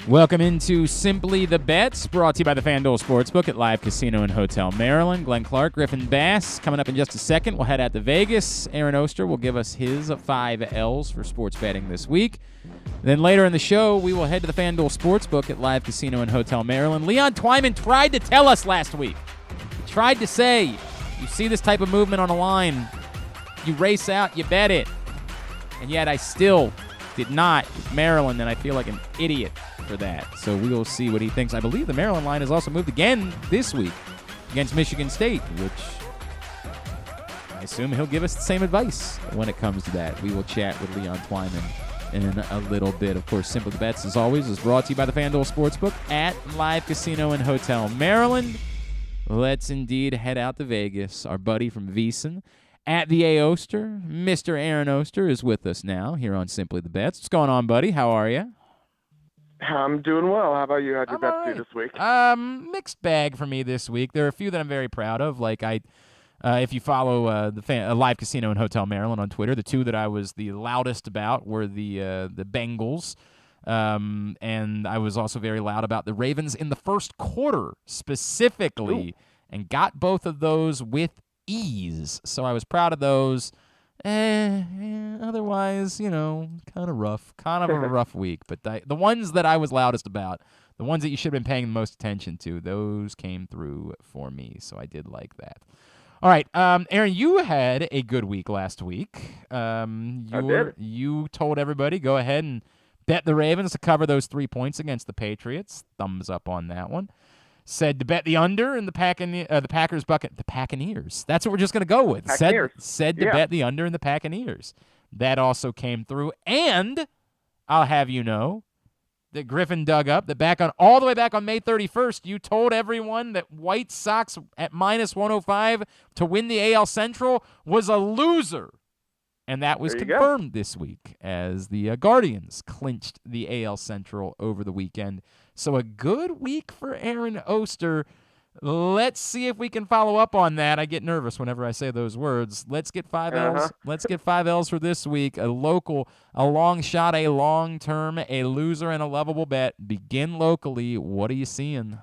Welcome into Simply the Bets, brought to you by the Fanduel Sportsbook at Live Casino and Hotel Maryland. Glenn Clark, Griffin Bass. Coming up in just a second, we'll head out to Vegas. Aaron Oster will give us his 5 L's for sports betting this week. Then later in the show, we will head to the Fanduel Sportsbook at Live Casino and Hotel Maryland. Leon Twyman tried to tell us last week. He tried to say, you see this type of movement on a line, you race out, you bet it. And yet I still did not with Maryland, and I feel like an idiot for that. So we will see what he thinks. I believe the Maryland line has also moved again this week against Michigan State, which I assume he'll give us the same advice when it comes to that. We will chat with Leon Twyman in a little bit. Of course, Simple the Bets, as always, is brought to you by the Fanduel Sportsbook at Live Casino and Hotel Maryland. Let's indeed head out to Vegas. Our buddy from VSiN at the Oster, Mr. Aaron Oster, is with us now here on Simply the Bets. What's going on, buddy? How are you? I'm doing well. How about you? How'd your bets do this week? Mixed bag for me this week. There are a few that I'm very proud of. Like if you follow the Live Casino and Hotel Maryland on Twitter, the two that I was the loudest about were the Bengals, and I was also very loud about the Ravens in the first quarter specifically, and got both of those with ease. So I was proud of those. Otherwise, kind of rough. Kind of a rough week. But the ones that I was loudest about, the ones that you should have been paying the most attention to, those came through for me. So I did like that. All right, Aaron, you had a good week last week. I did. You told everybody, go ahead and bet the Ravens to cover those 3 points against the Patriots. Thumbs up on that one. Said to bet the under in the Packers bucket. The Packeneers. That's what we're just going to go with. Said to bet the under in the Packeneers. That also came through. And I'll have you know that Griffin dug up that all the way back on May 31st, you told everyone that White Sox at minus 105 to win the AL Central was a loser. And that was confirmed this week as the Guardians clinched the AL Central over the weekend. So a good week for Aaron Oster. Let's see if we can follow up on that. I get nervous whenever I say those words. Let's get 5 L's. Let's get 5 L's for this week. A local, a long shot, a long term, a loser, and a lovable bet. Begin locally. What are you seeing?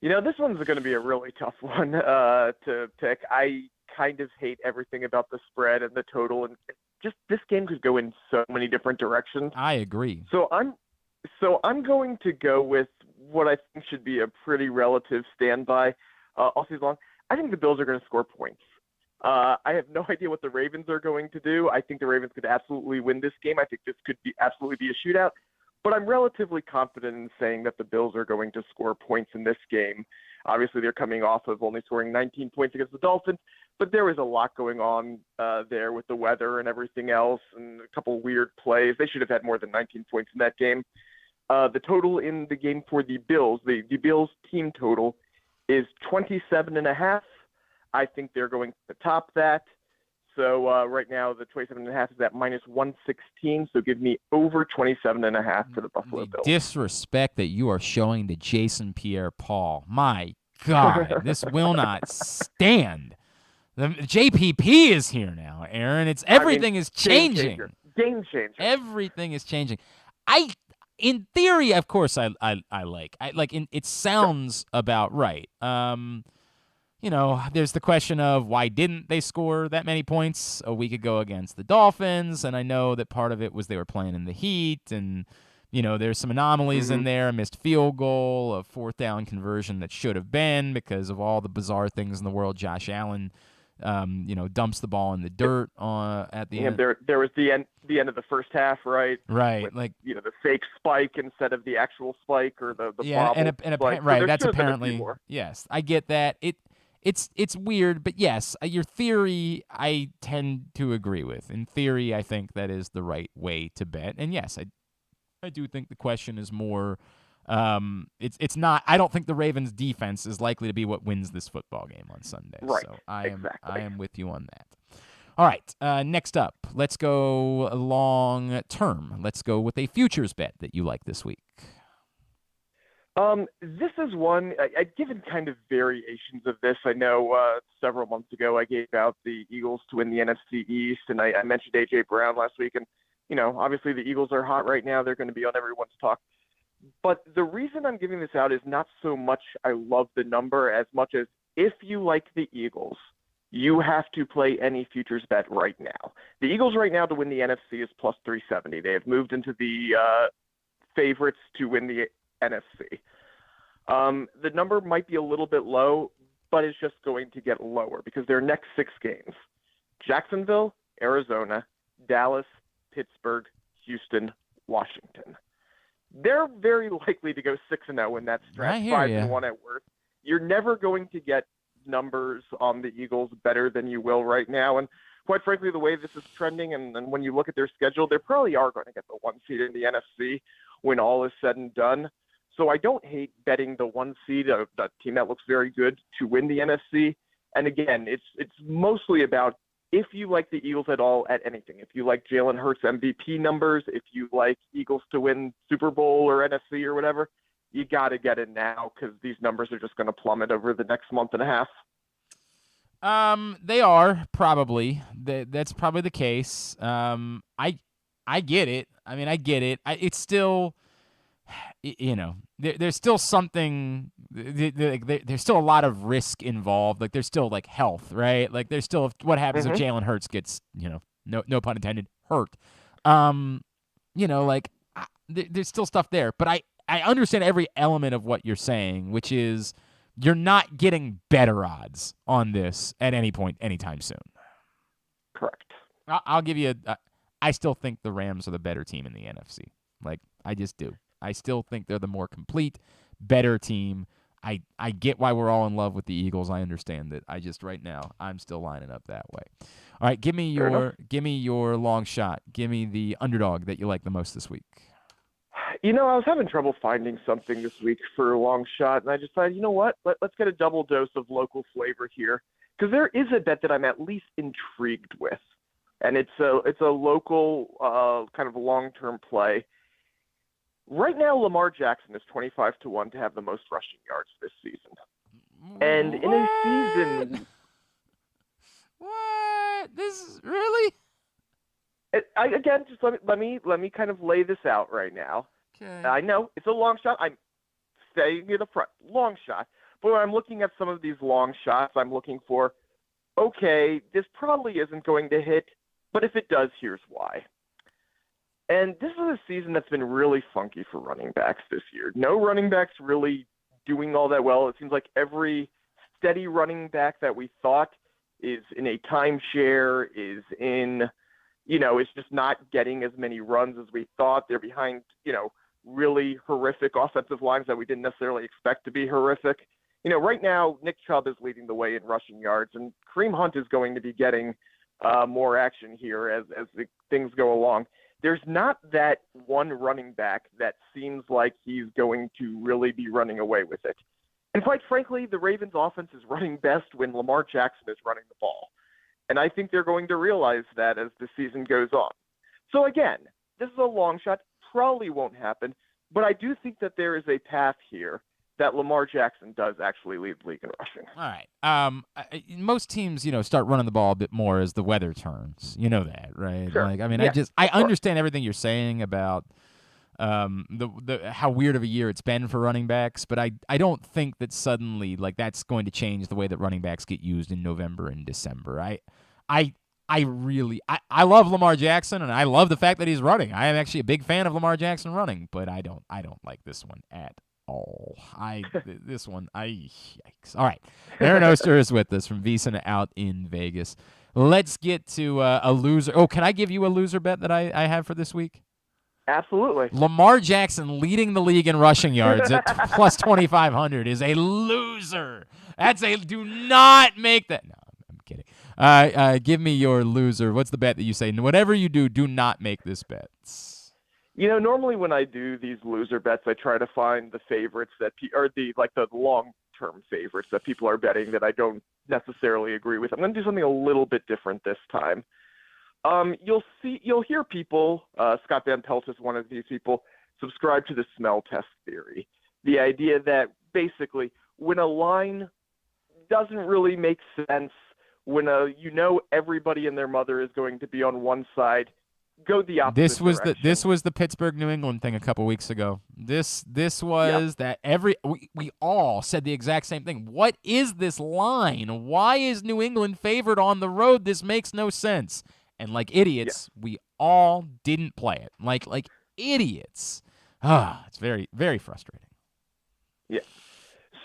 This one's going to be a really tough one to pick. I kind of hate everything about the spread and the total, and just this game could go in so many different directions. I agree. So I'm going to go with what I think should be a pretty relative standby all season long. I think the Bills are going to score points. I have no idea what the Ravens are going to do. I think the Ravens could absolutely win this game. I think this could absolutely be a shootout. But I'm relatively confident in saying that the Bills are going to score points in this game. Obviously, they're coming off of only scoring 19 points against the Dolphins, but there was a lot going on there with the weather and everything else and a couple weird plays. They should have had more than 19 points in that game. The total in the game for the Bills, the Bills team total, is 27.5. I think they're going to top that. So right now the 27.5 is at minus 116. So give me over 27.5 for the Buffalo Bills. Disrespect that you are showing to Jason Pierre-Paul. My God, this will not stand. The JPP is here now, Aaron. Everything is changing. Game changer. Everything is changing. In theory, of course, I like. It sounds about right. There's the question of why didn't they score that many points a week ago against the Dolphins? And I know that part of it was they were playing in the heat, and there's some anomalies in there. A missed field goal, a fourth down conversion that should have been because of all the bizarre things in the world. Josh Allen, dumps the ball in the dirt at the end. There was the end of the first half, right? Right, with, the fake spike instead of the actual spike or the spike. Right, that's apparently yes. I get that. It's weird, but yes, your theory I tend to agree with. In theory, I think that is the right way to bet, and yes, I do think the question is more. It's not. I don't think the Ravens' defense is likely to be what wins this football game on Sunday. Right. So I am with you on that. All right. Next up, let's go long term. Let's go with a futures bet that you like this week. This is one I've given kind of variations of this. I know several months ago I gave out the Eagles to win the NFC East, and I mentioned A.J. Brown last week, and Obviously the Eagles are hot right now. They're going to be on everyone's talk. But the reason I'm giving this out is not so much I love the number as much as if you like the Eagles, you have to play any futures bet right now. The Eagles right now to win the NFC is plus 370. They have moved into the favorites to win the NFC. The number might be a little bit low, but it's just going to get lower because their next 6 games: Jacksonville, Arizona, Dallas, Pittsburgh, Houston, Washington. They're very likely to go 6-0 in that stretch, 5-1 at worst. You're never going to get numbers on the Eagles better than you will right now. And quite frankly, the way this is trending, and when you look at their schedule, they probably are going to get the 1 seed in the NFC when all is said and done. So I don't hate betting the 1 seed, a team that looks very good, to win the NFC. And again, it's mostly about if you like the Eagles at all at anything. If you like Jalen Hurts MVP numbers, if you like Eagles to win Super Bowl or NFC or whatever, you got to get it now because these numbers are just going to plummet over the next month and a half. They are probably. That's probably the case. I get it. I mean, I get it. It's still, there's still something. There's still a lot of risk involved. Like there's still like health, right? Like there's still what happens if Jalen Hurts gets, no pun intended, hurt. There's still stuff there. But I understand every element of what you're saying, which is you're not getting better odds on this at any point anytime soon. Correct. I'll give you I still think the Rams are the better team in the NFC. Like, I just do. I still think they're the more complete, better team. I get why we're all in love with the Eagles. I understand it. I just right now I'm still lining up that way. All right, give me your long shot. Give me the underdog that you like the most this week. I was having trouble finding something this week for a long shot, and I decided, you know what? Let's get a double dose of local flavor here, because there is a bet that I'm at least intrigued with, and it's a local kind of long-term play. Right now, Lamar Jackson is 25-1 to have the most rushing yards this season, and in a season. What? This is really? Again, just let me kind of lay this out right now. Okay. I know it's a long shot. I'm saying it up front, long shot. But when I'm looking at some of these long shots, I'm looking for, okay, this probably isn't going to hit, but if it does, here's why. And this is a season that's been really funky for running backs this year. No running backs really doing all that well. It seems like every steady running back that we thought is in a timeshare, is in, it's just not getting as many runs as we thought. They're behind, really horrific offensive lines that we didn't necessarily expect to be horrific. Right now, Nick Chubb is leading the way in rushing yards, and Kareem Hunt is going to be getting more action here as things go along. There's not that one running back that seems like he's going to really be running away with it. And quite frankly, the Ravens offense is running best when Lamar Jackson is running the ball. And I think they're going to realize that as the season goes on. So again, this is a long shot, probably won't happen, but I do think that there is a path here that Lamar Jackson does actually lead the league in rushing. All right. Most teams, start running the ball a bit more as the weather turns. You know that, right? Sure. I understand everything you're saying about the how weird of a year it's been for running backs, but I don't think that suddenly that's going to change the way that running backs get used in November and December. I love Lamar Jackson, and I love the fact that he's running. I am actually a big fan of Lamar Jackson running, but I don't like this one at all. Yikes. All right. Aaron Oster is with us from VSiN out in Vegas. Let's get to a loser. Oh, can I give you a loser bet that I have for this week? Absolutely. Lamar Jackson leading the league in rushing yards at plus 2,500 is a loser. Do not make that. No, I'm kidding. Give me your loser. What's the bet that you say? Whatever you do not make this bet. Normally when I do these loser bets, I try to find the favorites that are the long-term favorites that people are betting that I don't necessarily agree with. I'm going to do something a little bit different this time. You'll hear people, Scott Van Pelt is one of these people, subscribe to the smell test theory. The idea that basically when a line doesn't really make sense, when everybody and their mother is going to be on one side, go the opposite direction. This was the Pittsburgh New England thing a couple weeks ago. This was that we all said the exact same thing. What is this line? Why is New England favored on the road? This makes no sense. And like idiots, we all didn't play it. Like idiots. It's very, very frustrating. Yeah.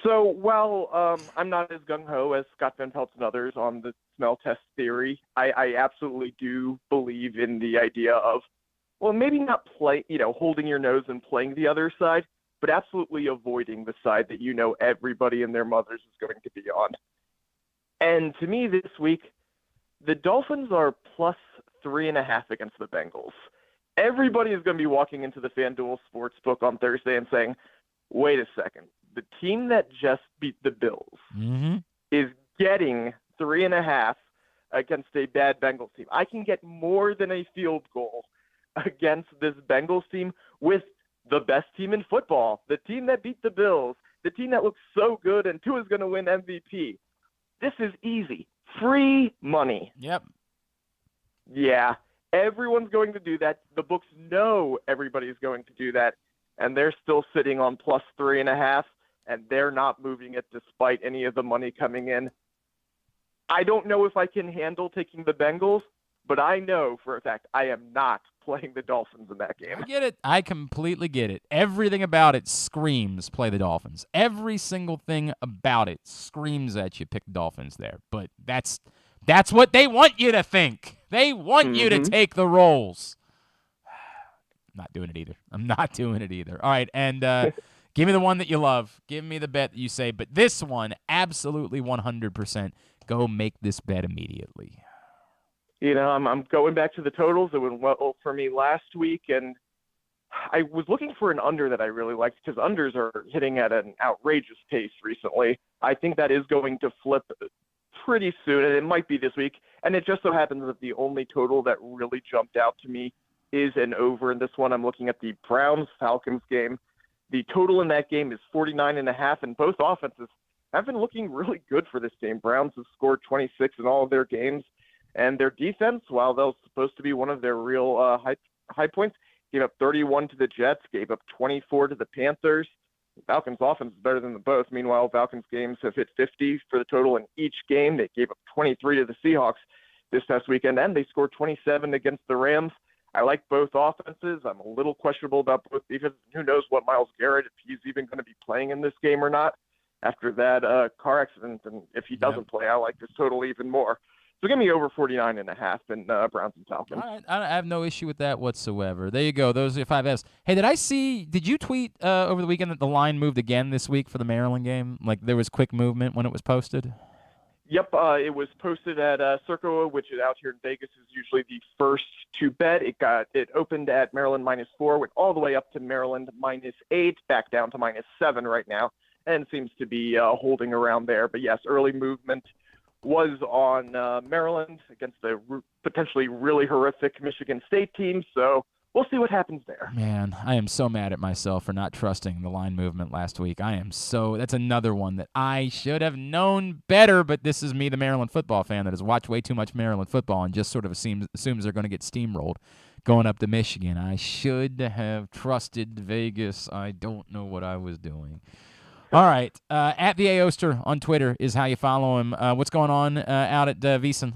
So while I'm not as gung-ho as Scott Van Pelt and others on the smell test theory, I absolutely do believe in the idea of, well, maybe not holding your nose and playing the other side, but absolutely avoiding the side that everybody and their mothers is going to be on. And to me this week, the Dolphins are +3.5 against the Bengals. Everybody is going to be walking into the Fanduel Sportsbook on Thursday and saying, wait a second, the team that just beat the Bills is getting 3.5 against a bad Bengals team. I can get more than a field goal against this Bengals team with the best team in football, the team that beat the Bills, the team that looks so good, and Tua's going to win MVP. This is easy. Free money. Yep. Yeah, everyone's going to do that. The books know everybody's going to do that, and they're still sitting on +3.5, and they're not moving it despite any of the money coming in. I don't know if I can handle taking the Bengals, but I know for a fact I am not playing the Dolphins in that game. I get it. I completely get it. Everything about it screams play the Dolphins. Every single thing about it screams at you pick the Dolphins there. But that's what they want you to think. They want you to take the rolls. I'm not doing it either. I'm not doing it either. All right, and give me the one that you love. Give me the bet that you say. But this one, absolutely 100%, go make this bet immediately. I'm going back to the totals. It went well for me last week, and I was looking for an under that I really liked because unders are hitting at an outrageous pace recently. I think that is going to flip pretty soon, and it might be this week. And it just so happens that the only total that really jumped out to me is an over in this one. I'm looking at the Browns-Falcons game. The total in that game is 49.5, and both offenses have been looking really good for this game. Browns have scored 26 in all of their games, and their defense, while they're supposed to be one of their real high points, gave up 31 to the Jets, gave up 24 to the Panthers. The Falcons' offense is better than the both. Meanwhile, Falcons games have hit 50 for the total in each game. They gave up 23 to the Seahawks this past weekend, and they scored 27 against the Rams. I like both offenses. I'm a little questionable about both defenses. Who knows what Myles Garrett, if he's even going to be playing in this game or not after that car accident. And if he doesn't play, I like this total even more. So give me over 49.5 in Browns and Falcons. All right. I have no issue with that whatsoever. There you go. Those are 5 Fs. Hey, did you tweet over the weekend that the line moved again this week for the Maryland game? Like there was quick movement when it was posted? Yep, it was posted at Circo, which is out here in Vegas, is usually the first to bet. It opened at Maryland -4, went all the way up to Maryland -8, back down to -7 right now, and seems to be holding around there. But yes, early movement was on Maryland against a potentially really horrific Michigan State team, so we'll see what happens there. Man, I am so mad at myself for not trusting the line movement last week. That's another one that I should have known better, but this is me, the Maryland football fan, that has watched way too much Maryland football and just sort of assumes they're going to get steamrolled going up to Michigan. I should have trusted Vegas. I don't know what I was doing. All right. At VA Oster on Twitter is how you follow him. What's going on out at VSiN?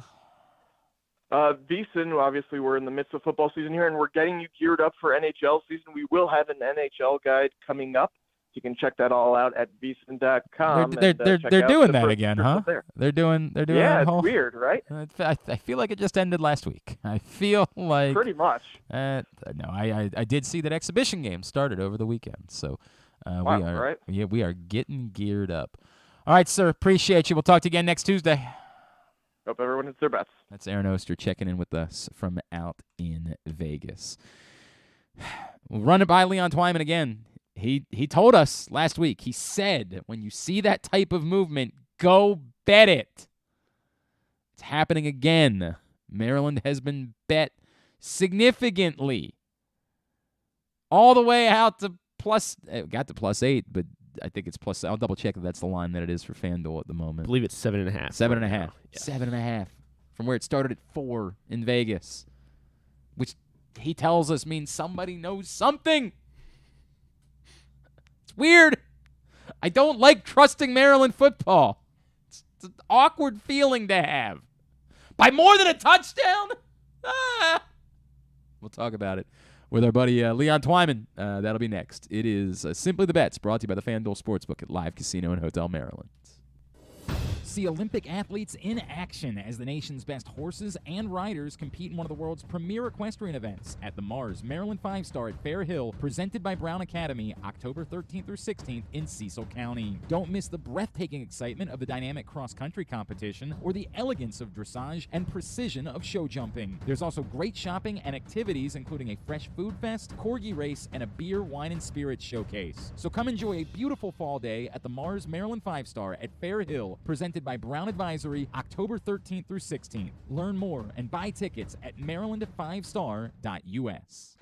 VSiN, obviously, we're in the midst of football season here, and we're getting you geared up for NHL season. We will have an NHL guide coming up. You can check that all out at VSiN.com. They're doing that again, huh? They're doing. Yeah, it's weird, right? I feel like it just ended last week. I feel like pretty much. No, I did see that exhibition game started over the weekend, so. Right? Yeah, we are getting geared up. All right, sir. Appreciate you. We'll talk to you again next Tuesday. Hope everyone hits their bets. That's Aaron Oster checking in with us from out in Vegas. We'll run it by Leon Twyman again. He told us last week. He said, when you see that type of movement, go bet it. It's happening again. Maryland has been bet significantly all the way out to it got to +8, but I think it's plus. I'll double check if that's the line that it is for FanDuel at the moment. I believe it's 7.5. 7.5. Yeah. 7.5. From where it started at 4 in Vegas, which he tells us means somebody knows something. It's weird. I don't like trusting Maryland football. It's an awkward feeling to have. By more than a touchdown? We'll talk about it with our buddy Leon Twyman. That'll be next. It is Simply the Bets, brought to you by the Fanduel Sportsbook at Live Casino and Hotel Maryland. See Olympic athletes in action as the nation's best horses and riders compete in one of the world's premier equestrian events at the Mars Maryland 5-Star at Fair Hill, presented by Brown Academy, October 13th through 16th in Cecil County. Don't miss the breathtaking excitement of the dynamic cross-country competition or the elegance of dressage and precision of show jumping. There's also great shopping and activities, including a fresh food fest, corgi race, and a beer, wine, and spirits showcase. So come enjoy a beautiful fall day at the Mars Maryland 5-Star at Fair Hill, presented by Brown Advisory, October 13th through 16th. Learn more and buy tickets at maryland5star.us.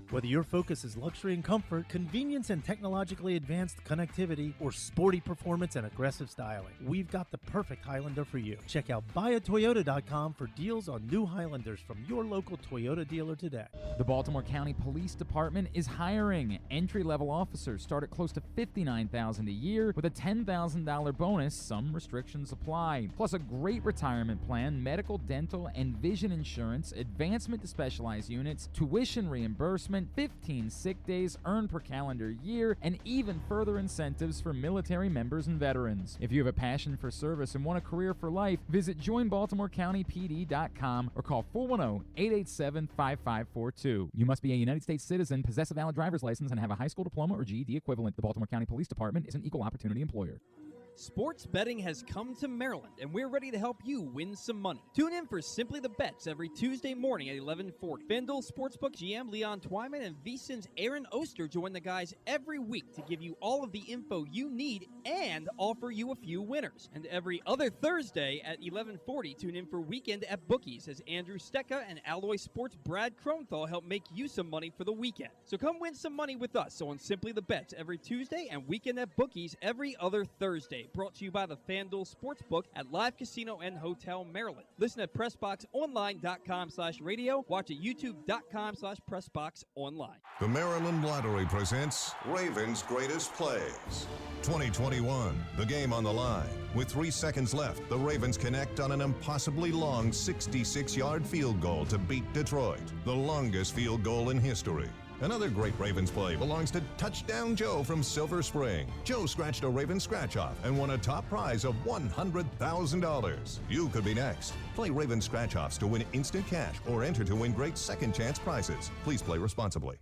Whether your focus is luxury and comfort, convenience and technologically advanced connectivity, or sporty performance and aggressive styling, we've got the perfect Highlander for you. Check out buyatoyota.com for deals on new Highlanders from your local Toyota dealer today. The Baltimore County Police Department is hiring. Entry-level officers start at close to $59,000 a year with a $10,000 bonus. Some restrictions apply. Plus a great retirement plan, medical, dental, and vision insurance, advancement to specialized units, tuition reimbursement, 15 sick days earned per calendar year, and even further incentives for military members and veterans. If you have a passion for service and want a career for life, visit joinbaltimorecountypd.com or call 410-887-5542. You must be a United States citizen, possess a valid driver's license, and have a high school diploma or GED equivalent. The Baltimore County Police Department is an equal opportunity employer. Sports betting has come to Maryland, and we're ready to help you win some money. Tune in for Simply the Bets every Tuesday morning at 11:40. Fanduel Sportsbook GM Leon Twyman and VSiN's Aaron Oster join the guys every week to give you all of the info you need and offer you a few winners. And every other Thursday at 11:40, tune in for Weekend at Bookies as Andrew Stecca and Alloy Sports' Brad Kronthal help make you some money for the weekend. So come win some money with us on Simply the Bets every Tuesday and Weekend at Bookies every other Thursday. Brought to you by the Fanduel Sportsbook at Live Casino and Hotel Maryland. Listen at PressBoxOnline.com/radio. Watch at YouTube.com/PressBoxOnline. The Maryland Lottery presents Ravens' Greatest Plays. 2021, the game on the line. With 3 seconds left, the Ravens connect on an impossibly long 66-yard field goal to beat Detroit, the longest field goal in history. Another great Ravens play belongs to Touchdown Joe from Silver Spring. Joe scratched a Ravens scratch-off and won a top prize of $100,000. You could be next. Play Ravens scratch-offs to win instant cash or enter to win great second-chance prizes. Please play responsibly.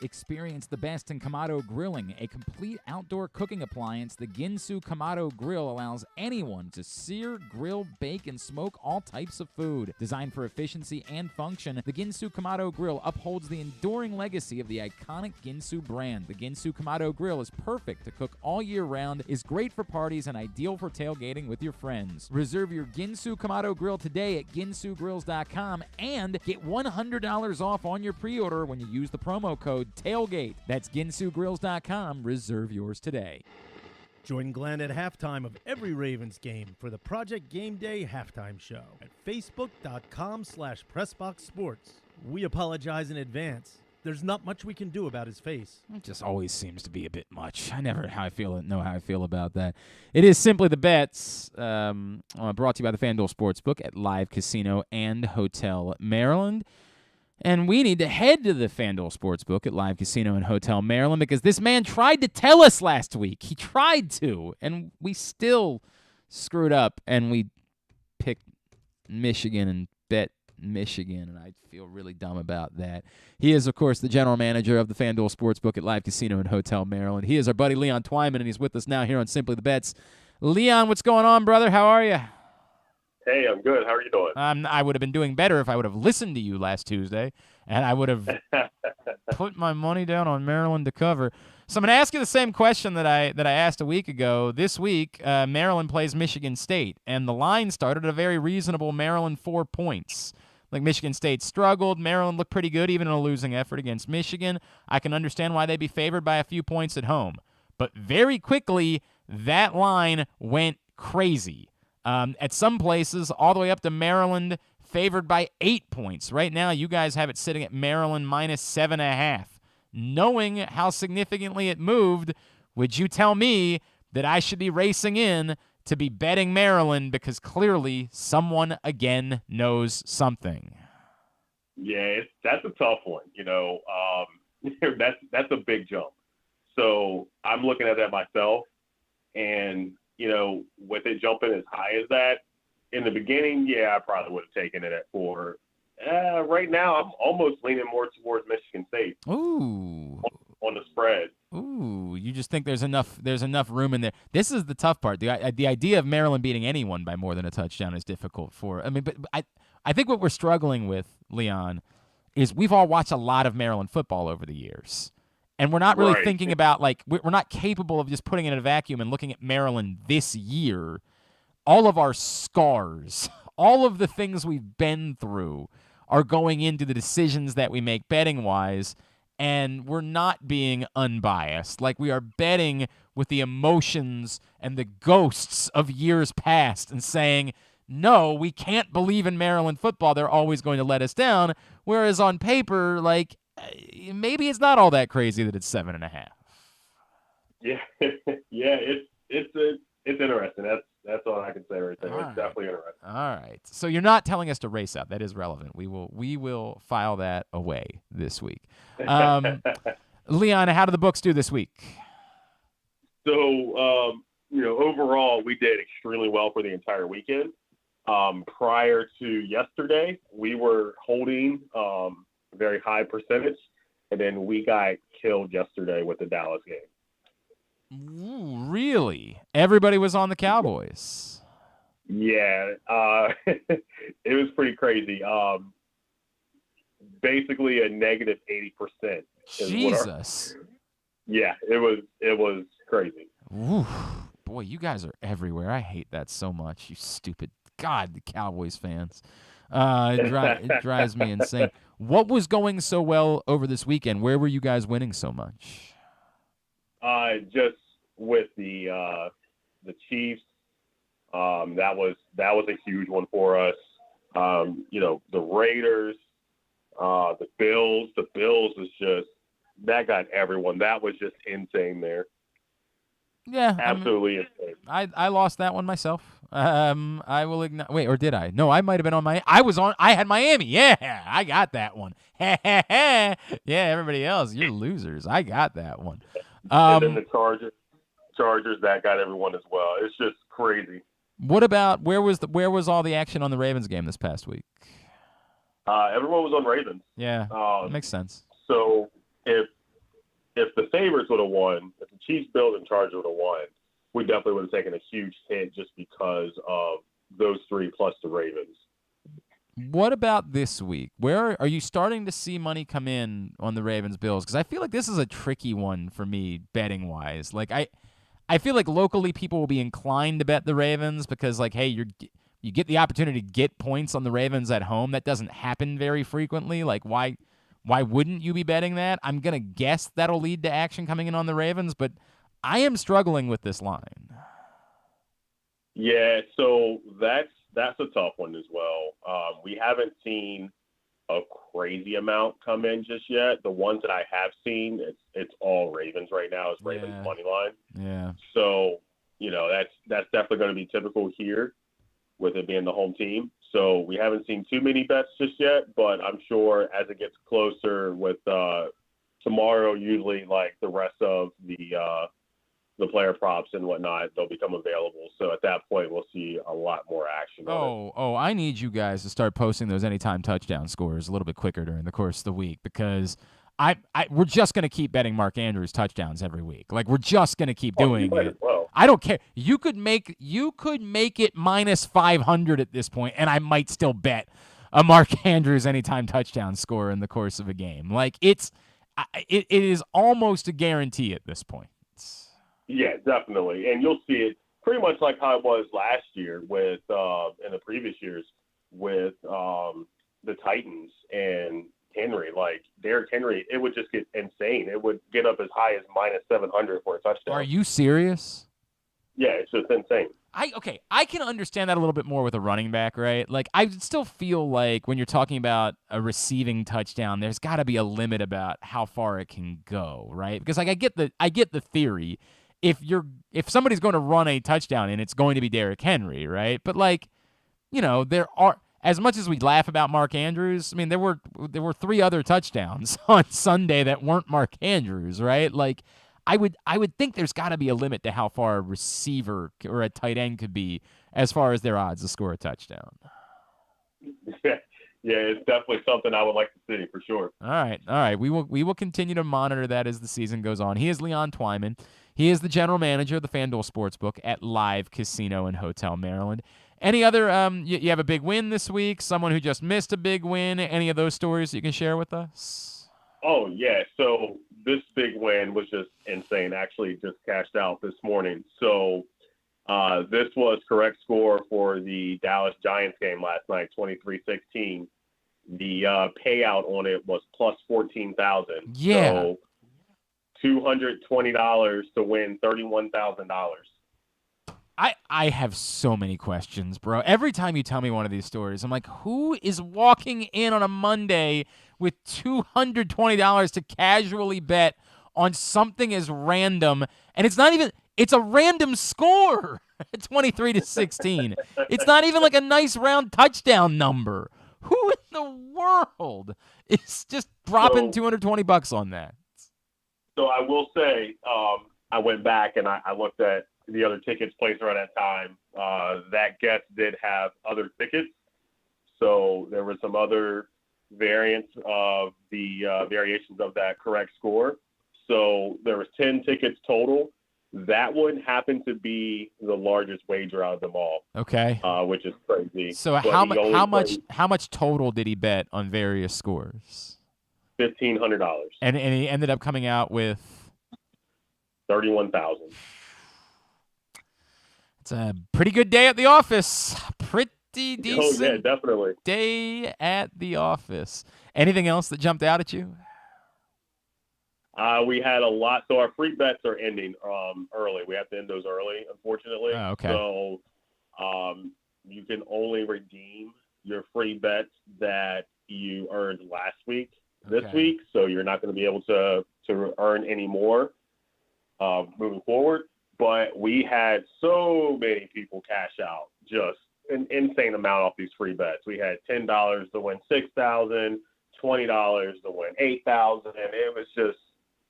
Experience the best in Kamado Grilling, a complete outdoor cooking appliance. The Ginsu Kamado Grill allows anyone to sear, grill, bake, and smoke all types of food. Designed for efficiency and function, the Ginsu Kamado Grill upholds the enduring legacy of the iconic Ginsu brand. The Ginsu Kamado Grill is perfect to cook all year round, is great for parties, and ideal for tailgating with your friends. Reserve your Ginsu Kamado Grill today at ginsugrills.com and get $100 off on your pre-order when you use the promo code TAILGATE. That's ginsugrills.com. Reserve yours today. Join Glenn at halftime of every Ravens game for the Project Game Day halftime show at facebook.com/PressBoxSports. We apologize in advance. There's not much we can do about his face. It just always seems to be a bit much. I never know how I feel about that. It is Simply the Bets, brought to you by the Fanduel Sportsbook at Live Casino and Hotel Maryland. And we need to head to the Fanduel Sportsbook at Live Casino and Hotel Maryland because this man tried to tell us last week. He tried to, and we still screwed up, and we picked Michigan and bet Michigan, and I feel really dumb about that. He is, of course, the general manager of the Fanduel Sportsbook at Live Casino and Hotel Maryland. He is our buddy Leon Twyman, and he's with us now here on Simply the Bets. Leon, what's going on, brother? How are you? Hey, I'm good. How are you doing? I would have been doing better if I would have listened to you last Tuesday, and I would have put my money down on Maryland to cover. So I'm going to ask you the same question that I asked a week ago. This week, Maryland plays Michigan State, and the line started at a very reasonable Maryland 4 points. Like Michigan State struggled. Maryland looked pretty good, even in a losing effort against Michigan. I can understand why they'd be favored by a few points at home. But very quickly, that line went crazy. At some places, all the way up to Maryland favored by 8 points. Right now, you guys have it sitting at Maryland minus 7.5. Knowing how significantly it moved, would you tell me that I should be racing in to be betting Maryland because clearly someone again knows something? Yeah, that's a tough one. That's a big jump. So I'm looking at that myself, and with it jumping as high as that in the beginning, yeah, I probably would have taken it at 4. Right now, I'm almost leaning more towards Michigan State. Ooh. On the spread. Ooh, you just think there's enough room in there. This is the tough part. The idea of Maryland beating anyone by more than a touchdown is difficult but I think what we're struggling with, Leon, is we've all watched a lot of Maryland football over the years. And we're not really thinking about, we're not capable of just putting it in a vacuum and looking at Maryland this year. All of our scars, all of the things we've been through are going into the decisions that we make betting-wise, and we're not being unbiased. We are betting with the emotions and the ghosts of years past and saying, no, we can't believe in Maryland football. They're always going to let us down. Whereas on paper, maybe it's not all that crazy that it's 7.5. Yeah, yeah, it's interesting. That's all I can say right there. It's definitely interesting. All right. So you're not telling us to race out. That is relevant. We will file that away this week. Leon, how do the books do this week? So, overall, we did extremely well for the entire weekend. Prior to yesterday, we were holding a very high percentage, and then we got killed yesterday with the Dallas game. Ooh, really? Everybody was on the Cowboys. Yeah, it was pretty crazy. Basically a negative 80%. Jesus. Yeah, it was crazy. Ooh, boy, you guys are everywhere. I hate that so much. You stupid. God, the Cowboys fans. It drives me insane. What was going so well over this weekend? Where were you guys winning so much? Just with the Chiefs, that was a huge one for us. The Raiders, the Bills. The Bills was just that got everyone. That was just insane there. Yeah, absolutely insane. I lost that one myself. I will ignore. Wait, or did I? No, I might have been on my. I had Miami. Yeah, I got that one. Yeah, everybody else, you're losers. I got that one. And then the Chargers that got everyone as well. It's just crazy. What about where was all the action on the Ravens game this past week? Everyone was on Ravens. Yeah, that makes sense. So if the favorites would have won, if the Chiefs, Bills, and Chargers would have won, we definitely would have taken a huge hit just because of those three plus the Ravens. What about this week? Where are you starting to see money come in on the Ravens Bills? Because I feel like this is a tricky one for me betting wise. I feel like locally people will be inclined to bet the Ravens because hey, you get the opportunity to get points on the Ravens at home. That doesn't happen very frequently. Why wouldn't you be betting that? I'm gonna guess that'll lead to action coming in on the Ravens, but I am struggling with this line. Yeah, so that's a tough one as well. We haven't seen a crazy amount come in just yet. The ones that I have seen, it's all Ravens right now. It's Ravens money line. Yeah. So that's definitely going to be typical here with it being the home team. So we haven't seen too many bets just yet, but I'm sure as it gets closer with tomorrow, usually the rest of the player props and whatnot, they'll become available. So at that point, we'll see a lot more action. I need you guys to start posting those anytime touchdown scores a little bit quicker during the course of the week because we're just going to keep betting Mark Andrews touchdowns every week. We're just going to keep doing it. Well. I don't care. You could make it minus 500 at this point, and I might still bet a Mark Andrews anytime touchdown score in the course of a game. it is almost a guarantee at this point. Yeah, definitely. And you'll see it pretty much like how it was last year with in the previous years with the Titans and Henry. Derrick Henry, it would just get insane. It would get up as high as minus 700 for a touchdown. Are you serious? Yeah, it's just insane. I can understand that a little bit more with a running back, right? Like, I still feel like when you're talking about a receiving touchdown, there's got to be a limit about how far it can go, right? Because like I get the theory. If somebody's going to run a touchdown and it's going to be Derrick Henry, right? But like, there are, as much as we laugh about Mark Andrews, I mean, there were 3 other touchdowns on Sunday that weren't Mark Andrews, right? Like, I would think there's got to be a limit to how far a receiver or a tight end could be as far as their odds to score a touchdown. Yeah, it's definitely something I would like to see for sure. All right. We will continue to monitor that as the season goes on. He is Leon Twyman. He is the general manager of the Fanduel Sportsbook at Live Casino and Hotel Maryland. Any other? You have a big win this week. Someone who just missed a big win. Any of those stories you can share with us? Oh yeah. So this big win was just insane. Actually, just cashed out this morning. So this was correct score for the Dallas Giants game last night, 23-16. The payout on it was plus 14,000. Yeah. So $220 to win $31,000. I have so many questions, bro. Every time you tell me one of these stories, I'm like, who is walking in on a Monday with $220 to casually bet on something as random? And it's a random score, 23-16. It's not even like a nice round touchdown number. Who in the world is just dropping $220 on that? So I will say, I went back and I looked at the other tickets placed around that time. That guest did have other tickets. So there were some other variants of the variations of that correct score. So there was 10 tickets total. That one happened to be the largest wager out of them all. Okay. Which is crazy. So how much total did he bet on various scores? $1,500. And he ended up coming out with $31,000. It's a pretty good day at the office. Pretty decent. Oh, yeah, definitely. Day at the office. Anything else that jumped out at you? We had a lot. So our free bets are ending early. We have to end those early, unfortunately. Oh, okay. So you can only redeem your free bets that you earned last week this week. So you're not going to be able to earn any more moving forward. But we had so many people cash out, just an insane amount off these free bets. We had $10 to win $6,000, $20 to win $8,000, and it was just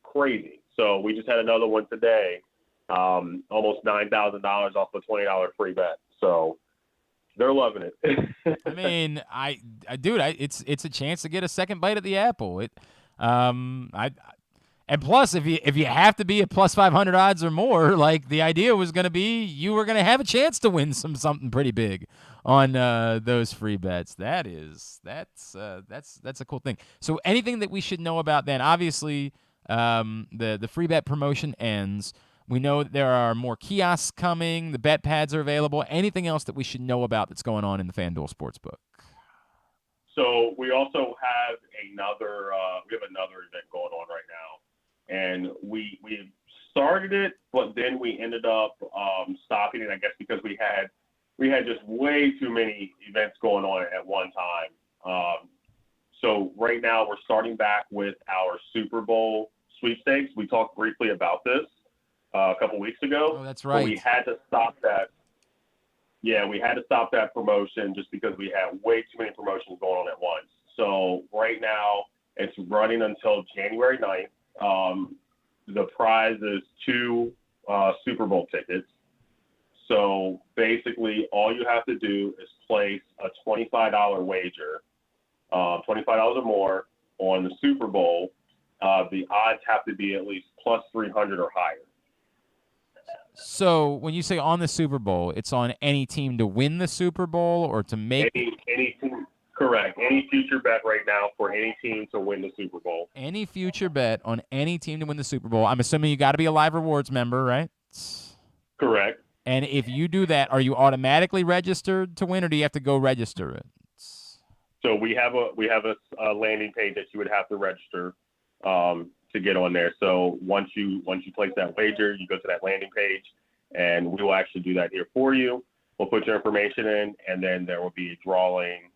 crazy. So we just had another one today, almost $9,000 off a $20 free bet. So they're loving it. I mean, it's a chance to get a second bite at the apple. And plus, if you have to be at plus 500 odds or more, like the idea was going to be, you were going to have a chance to win something pretty big on those free bets. That's a cool thing. So anything that we should know about then? Obviously, the free bet promotion ends. We know that there are more kiosks coming. The bet pads are available. Anything else that we should know about that's going on in the Fanduel Sportsbook? So we also have another event going on right now. And we started it, but then we ended up stopping it, I guess, because we had just way too many events going on at one time. So right now we're starting back with our Super Bowl sweepstakes. We talked briefly about this a couple weeks ago. Oh, that's right. But we had to stop that. Yeah, we had to stop that promotion just because we had way too many promotions going on at once. So right now it's running until January 9th. The prize is 2 Super Bowl tickets. So basically all you have to do is place a $25 wager, $25 or more on the Super Bowl. The odds have to be at least plus 300 or higher. So when you say on the Super Bowl, it's on any team to win the Super Bowl or to make any team. Correct. Any future bet right now for any team to win the Super Bowl. Any future bet on any team to win the Super Bowl. I'm assuming you got to be a Live Rewards member, right? Correct. And if you do that, are you automatically registered to win, or do you have to go register it? So we have a landing page that you would have to register to get on there. So once you place that wager, you go to that landing page, and we will actually do that here for you. We'll put your information in, and then there will be a drawing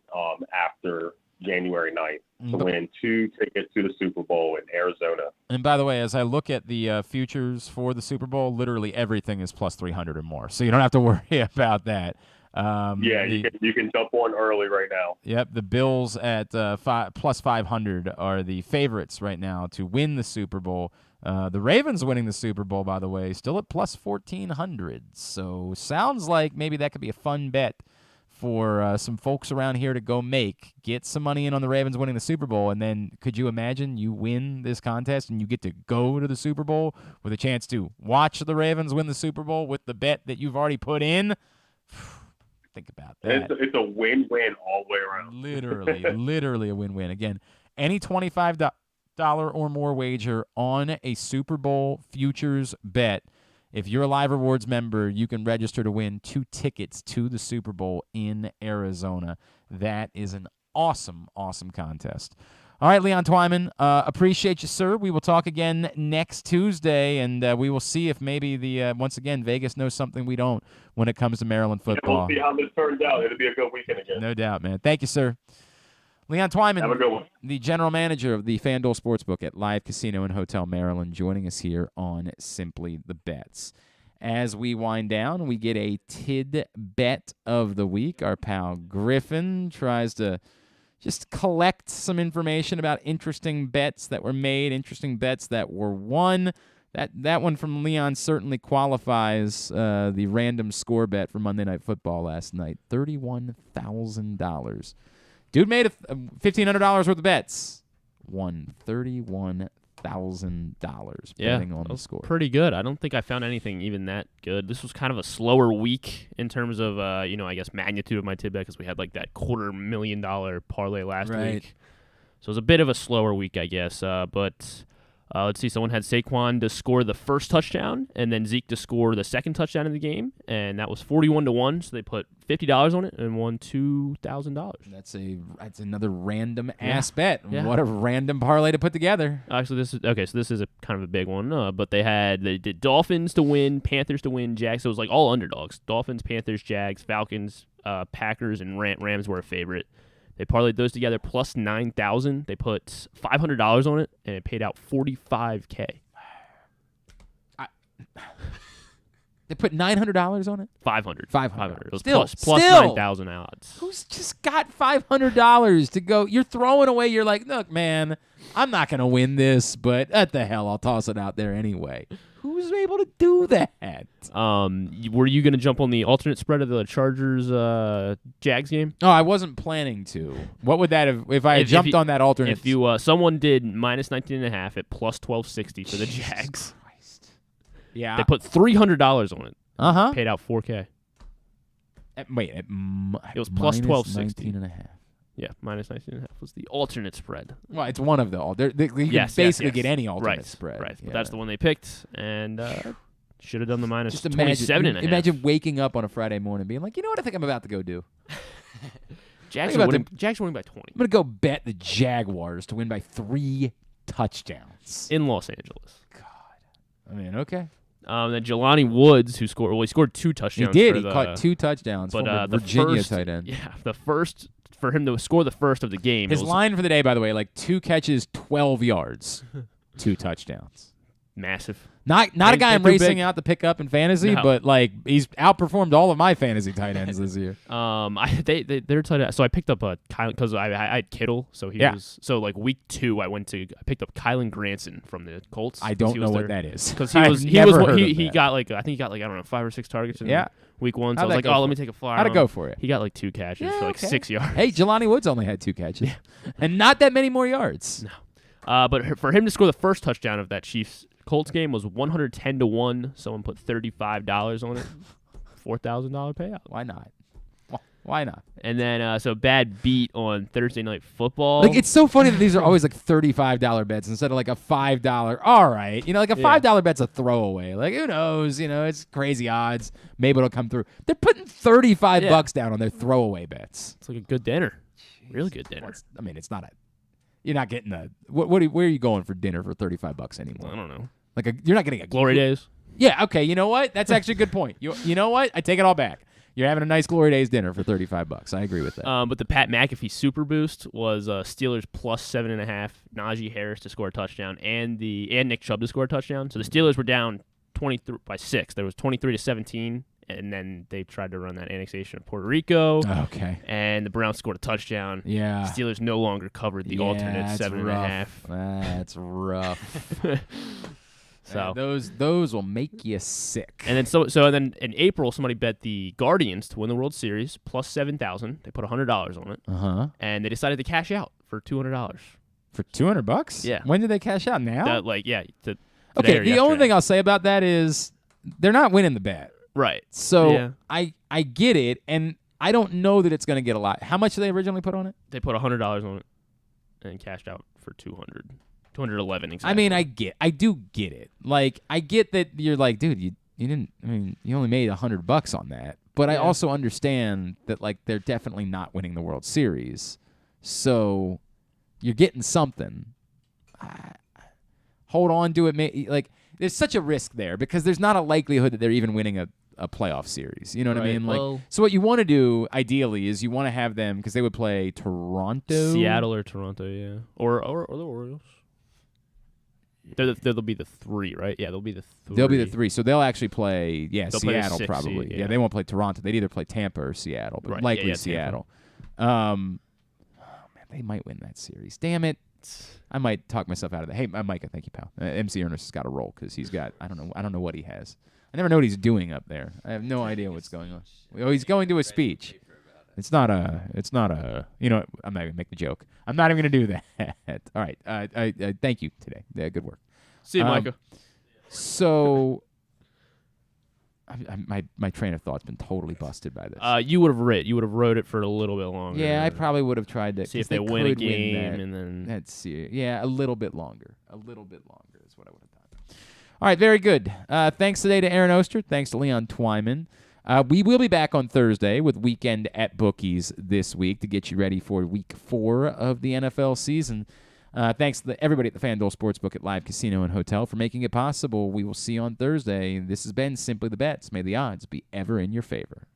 after January 9th to win 2 tickets to the Super Bowl in Arizona. And by the way, as I look at the futures for the Super Bowl, literally everything is plus 300 or more, so you don't have to worry about that. You can jump on early right now. Yep, the Bills at plus 500 are the favorites right now to win the Super Bowl. The Ravens winning the Super Bowl, by the way, still at plus 1,400. So sounds like maybe that could be a fun bet for some folks around here to go make. Get some money in on the Ravens winning the Super Bowl, and then could you imagine you win this contest and you get to go to the Super Bowl with a chance to watch the Ravens win the Super Bowl with the bet that you've already put in? Think about that. It's a win-win all the way around. Literally a win-win. Again, any $25 or more wager on a Super Bowl futures bet, if you're a Live Rewards member, you can register to win 2 tickets to the Super Bowl in Arizona. That is an awesome, awesome contest. All right, Leon Twyman, appreciate you, sir. We will talk again next Tuesday, and we will see if maybe once again, Vegas knows something we don't when it comes to Maryland football. We'll see how this turns out. It'll be a good weekend again. No doubt, man. Thank you, sir. Leon Twyman, have a good one. The general manager of the Fanduel Sportsbook at Live Casino and Hotel Maryland, joining us here on Simply the Bets. As we wind down, we get a tidbit of the week. Our pal Griffin tries to just collect some information about interesting bets that were made, interesting bets that were won. That one from Leon certainly qualifies the random score bet for Monday Night Football last night. $31,000. Dude made $1,500 worth of bets. Won $31,000 betting on the score. Pretty good. I don't think I found anything even that good. This was kind of a slower week in terms of, I guess magnitude of my tidbit because we had like that $250,000 parlay last week. So it was a bit of a slower week, I guess. But let's see. Someone had Saquon to score the first touchdown and then Zeke to score the second touchdown in the game. And that was 41-1. So they put $50 on it and won $2,000. That's another random ass bet. Yeah. What a random parlay to put together. Actually, this is a kind of a big one. But they did Dolphins to win, Panthers to win, Jags. So it was like all underdogs. Dolphins, Panthers, Jags, Falcons, Packers, and Rams were a favorite. They parlayed those together plus 9,000. They put $500 on it, and it paid out $45K. They put $900 on it? 500. It was Still 9,000 odds. Who's just got $500 to go? You're throwing away. You're like, look, man, I'm not going to win this, but what the hell? I'll toss it out there anyway. Who's able to do that? Were you going to jump on the alternate spread of the Chargers Jags game? No, I wasn't planning to. What would that have if I had jumped on that alternate? If you someone did minus 19.5 at plus 1260 for the Jags. Christ. Yeah. They put $300 on it. Uh-huh. Paid out $4K. It was plus 1260. 19.5. Yeah, minus 19.5 was the alternate spread. Well, it's one of the you can basically get any alternate spread. Right, yeah. but that's the one they picked, and should have done the minus just 27.5. Imagine waking up on a Friday morning and being like, you know what I think I'm about to go do? Jags are winning by 20. I'm going to go bet the Jaguars to win by 3 touchdowns. In Los Angeles. God. I mean, okay. Then Jelani Woods, he scored 2 touchdowns. He did. He caught 2 touchdowns. But Virginia tight end. Yeah, for him to score the first of the game. His line for the day, by the way, like 2 catches, 12 yards, 2 touchdowns. Massive. Not a guy I'm racing out to pick up in fantasy, but like he's outperformed all of my fantasy tight ends this year. They're tight end. So I picked up Kylan because I had Kittle, so he was like week 2. I picked up Kylan Granson from the Colts. I don't know what that is because he got like I think he got like I don't know 5 or 6 targets in week 1. So I was like, let me take a flyer. How'd it go for you? He got like 2 catches for like 6 yards. Hey, Jelani Woods only had 2 catches, and not that many more yards. No, but for him to score the first touchdown of that Chiefs Colts game was 110-1. Someone put $35 on it. $4,000 payout. Why not? Why not? And then so bad beat on Thursday Night Football. Like it's so funny that these are always like $35 bets instead of like a $5. All right, like a $5 bet's a throwaway. Like who knows? It's crazy odds. Maybe it'll come through. They're putting $35 down on their throwaway bets. It's like a good dinner. Really good dinner. Well, it's not a. You're not getting a. Where are you going for dinner for $35 anymore? I don't know. You're not getting a Glory Days. Yeah, okay, you know what? That's actually a good point. You know what? I take it all back. You're having a nice Glory Days dinner for $35. I agree with that. But the Pat McAfee Super Boost was Steelers plus 7.5. Najee Harris to score a touchdown and Nick Chubb to score a touchdown. So the Steelers were down 23 by 6. There was 23-17, and then they tried to run that annexation of Puerto Rico. Okay. And the Browns scored a touchdown. Yeah. Steelers no longer covered the alternate 7.5. That's rough. So those will make you sick. And then in April, somebody bet the Guardians to win the World Series plus 7,000. They put $100 on it, and they decided to cash out for $200. For $200? Yeah. When did they cash out? Now? Okay. The only thing I'll say about that is they're not winning the bet. Right. So yeah. I get it, and I don't know that it's going to get a lot. How much did they originally put on it? They put $100 on it and cashed out for $200. 211 exactly. I mean, I do get it. Like, I get that you're like, dude, you didn't. I mean, you only made $100 on that. But I also understand that like they're definitely not winning the World Series, so you're getting something. Hold on to it. Like, there's such a risk there because there's not a likelihood that they're even winning a playoff series. You know what I mean? Like, so what you want to do ideally is you want to have them because they would play Toronto, Seattle, or Toronto, yeah, or the Orioles. They'll be the 3, right? Yeah, they'll be the 3. They'll be the 3. So they'll actually play, They'll Seattle play the 6th probably. seed, Yeah, they won't play Toronto. They'd either play Tampa or Seattle, but likely Seattle. Man, they might win that series. Damn it. I might talk myself out of that. Hey, Micah, thank you, pal. MC Ernest has got a roll because he's got, I don't know what he has. I never know what he's doing up there. I have no idea what's going on. Oh, he's going to a speech. It's not a, you know, I'm not going to make the joke. I'm not even going to do that. All right. I thank you today. Yeah, good work. See you, Micah. So, my train of thought's been totally busted by this. You would have wrote it for a little bit longer. Yeah, I probably would have tried to see if they win a game and then that's a little bit longer. A little bit longer is what I would have done. All right, very good. Thanks today to Aaron Oster. Thanks to Leon Twyman. We will be back on Thursday with Weekend at Bookies this week to get you ready for Week 4 of the NFL season. Thanks to everybody at the Fanduel Sportsbook at Live Casino and Hotel for making it possible. We will see you on Thursday. This has been Simply the Bets. May the odds be ever in your favor.